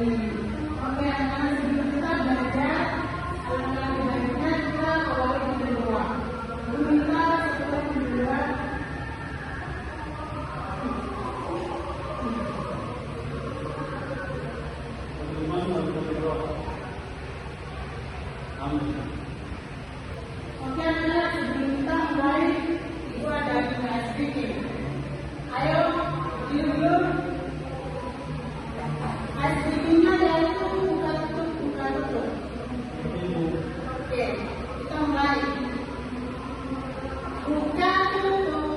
Oke, anak-anak sebelum kita belajar, alangkah baiknya kita awali dengan berdoa. Lalu kita setelah berdoa, oke anak-anak sebelum kita mulai itu ada ice breaking. Ayo, dulu ice breakingnya yaitu buka tutup. Oke, kita mulai. Buka tutup,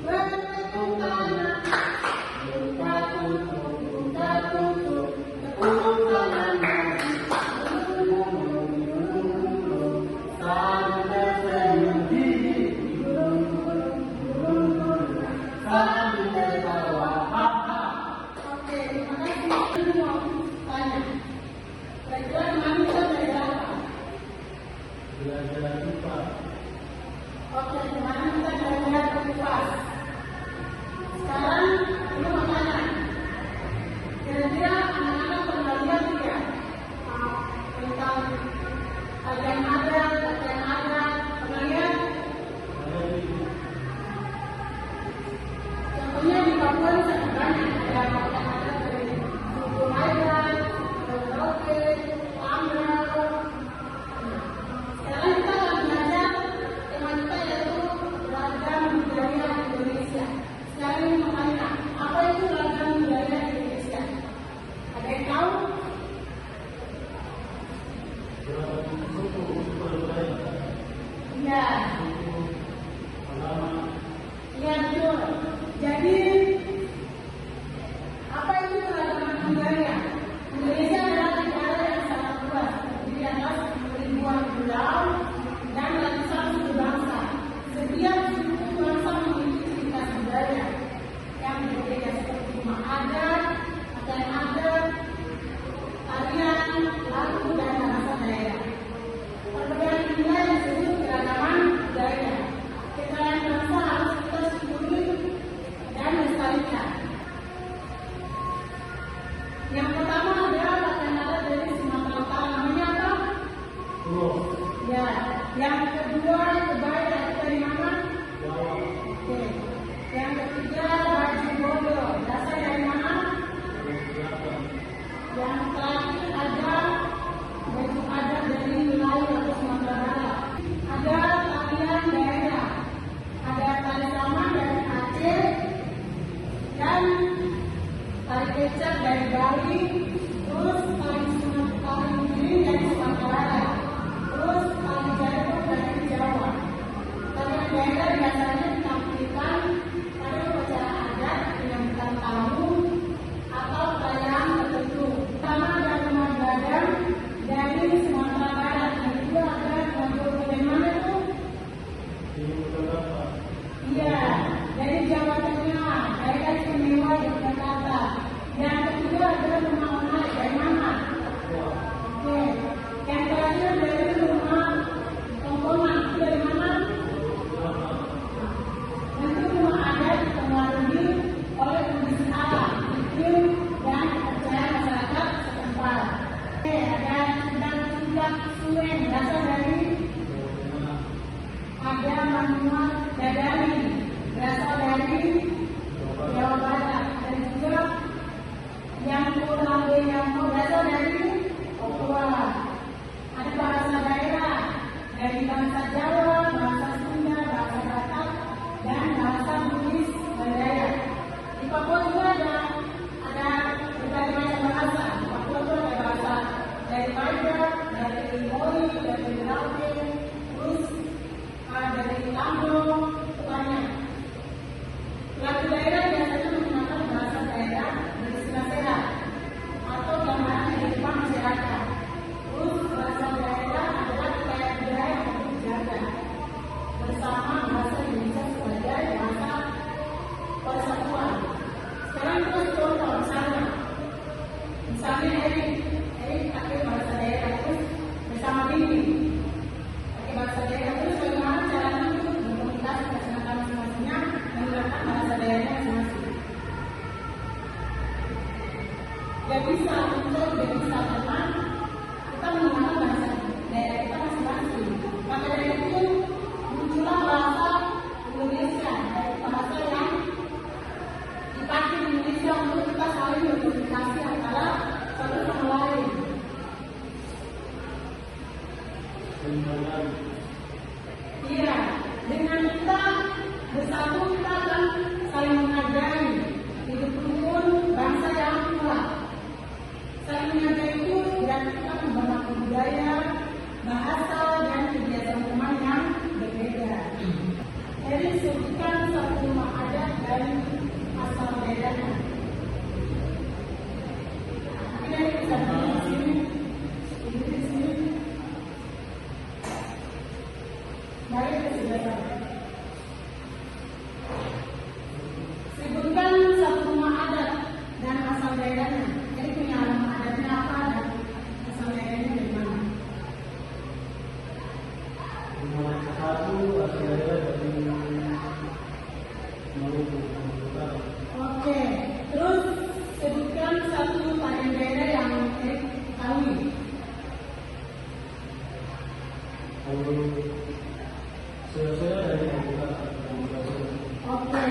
berbentuk tanah. Buka tutup, berbentuk tanah. Oke, kemarin kita belajar kupas. Sekarang ini makanan. Kira-kira anak-anak pernah lihat tidak tentang yang ada, pernah lihat? Contohnya di Papua ini sangat banyak yang ada dari suku Mairan, Merauke, Amrau. Sekarang kita akan belajar tema kita yaitu ragam budaya Indonesia. Sekarang ini makanan. Apa itu ragam budaya Indonesia? Ada yang tahu? Iya. Iya betul. Jadi apa itu keragaman budaya? Indonesia adalah negara yang sangat luas, terdiri atas ribuan pulau dan ratusan suku bangsa. Setiap suku bangsa memiliki ciri khas budaya yang berbeda seperti rumah adat, pakaian adat, tarian, lagu dan bahasa daerah. Perbedaan inilah yang disebut keragaman budaya. Kekayaan bangsa harus kita syukuri dan lestarikan. Yang pertama adalah pakaian adat dari Sumatera Utara. Namanya apa? Ya. Yang kedua kebaya dari mana? Oke. Yang ketiga baju bodo. Berasal dari mana? Yang terakhir ada baju adat dari Melayu atau Sumatera Barat. Ada tarian daerah. Ada tari saman dari Aceh dan tari kecak dari Bali, terus tari giring dari Sumatera Barat, terus tari jaipong dari Jawa. Tarian daerah biasanya ditampilkan pada upacara adat, penyambutan tamu, atau perayaan tertentu. Pertama ada rumah gadang dari Sumatera Barat, yang kedua ada rumah dari mana itu? Iya, dari Jawa Tengah, daerah istimewa Yogyakarta. Yang ketiga adalah rumah online dari mana? Oke. Yang terakhir dari rumah Tongkongan, itu dari mana? Itu rumah adat dipengaruhi oleh kondisi alam, iklim dan kepercayaan masyarakat setempat. Oke, ada Sundang Suwen, berasal dari ada Manual Dadari, berasal dari Jawa Barat, dan juga yang Pulau yang berasal dari Papua. Ada bahasa daerah dari bahasa Jawa, bahasa Sunda, bahasa Batak, dan bahasa Bugis Mandaya. Di Papua juga ada berbagai macam bahasa. Di Papua itu ada bahasa dari Padang, dari Mori, dari Merauke, terus dari Tambong, banyak. Lagu daerah biasanya menggunakan bahasa daerah dari istilah sehat atau gambaran Iya, dengan kita bersatu kita akan saling menghargai hidup rukun bangsa yang kuat. Saling menghargai itu berarti kita membangun budaya, bahasa, dan kebiasaan teman yang berbeda. Jadi sebutkan satu rumah adat dan asal daerahnya. Kita bisa di sini. Baik, sudah sampai. Sebutkan satu rumah adat dan asal daerahnya. Jadi punya rumah adatnya apa dan asal daerahnya dari mana? Rumah satu asal daerah dari Maluku. Oke, terus sebutkan satu tarian daerah yang ketahui. Kalau saya dari Maluku. Oke.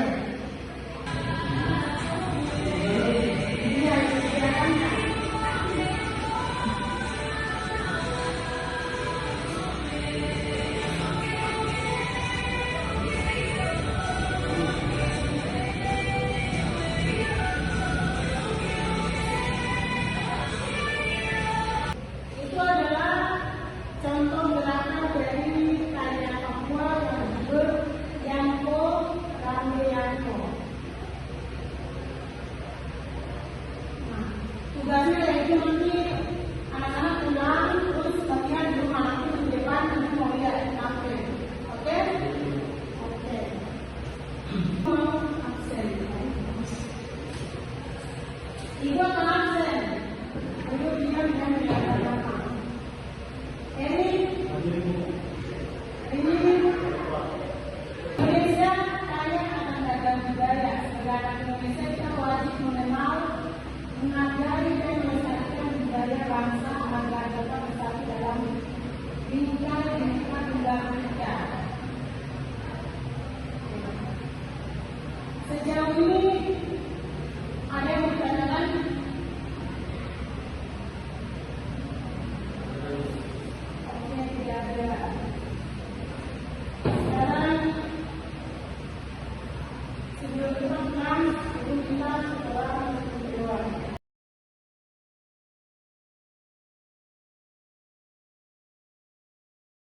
Itu adalah contoh gerakan dari tarian Papua yang disebut Yanko Rambeyanko. Nah, tugasnya yaitu nanti anak-anak pulang terus bagian di rumah nanti di depan nanti mau lihat tampil. Oke? Oke. Mau absen. Ibu akan absen. Ibu dia dengan apa? Ini Indonesia kaya akan ragam budaya. Sebagai anak Indonesia kita wajib mengenal, menghargai dan melestarikan budaya bangsa agar dapat bersatu dalam Bhinneka Tunggal Ika. Sejauh ini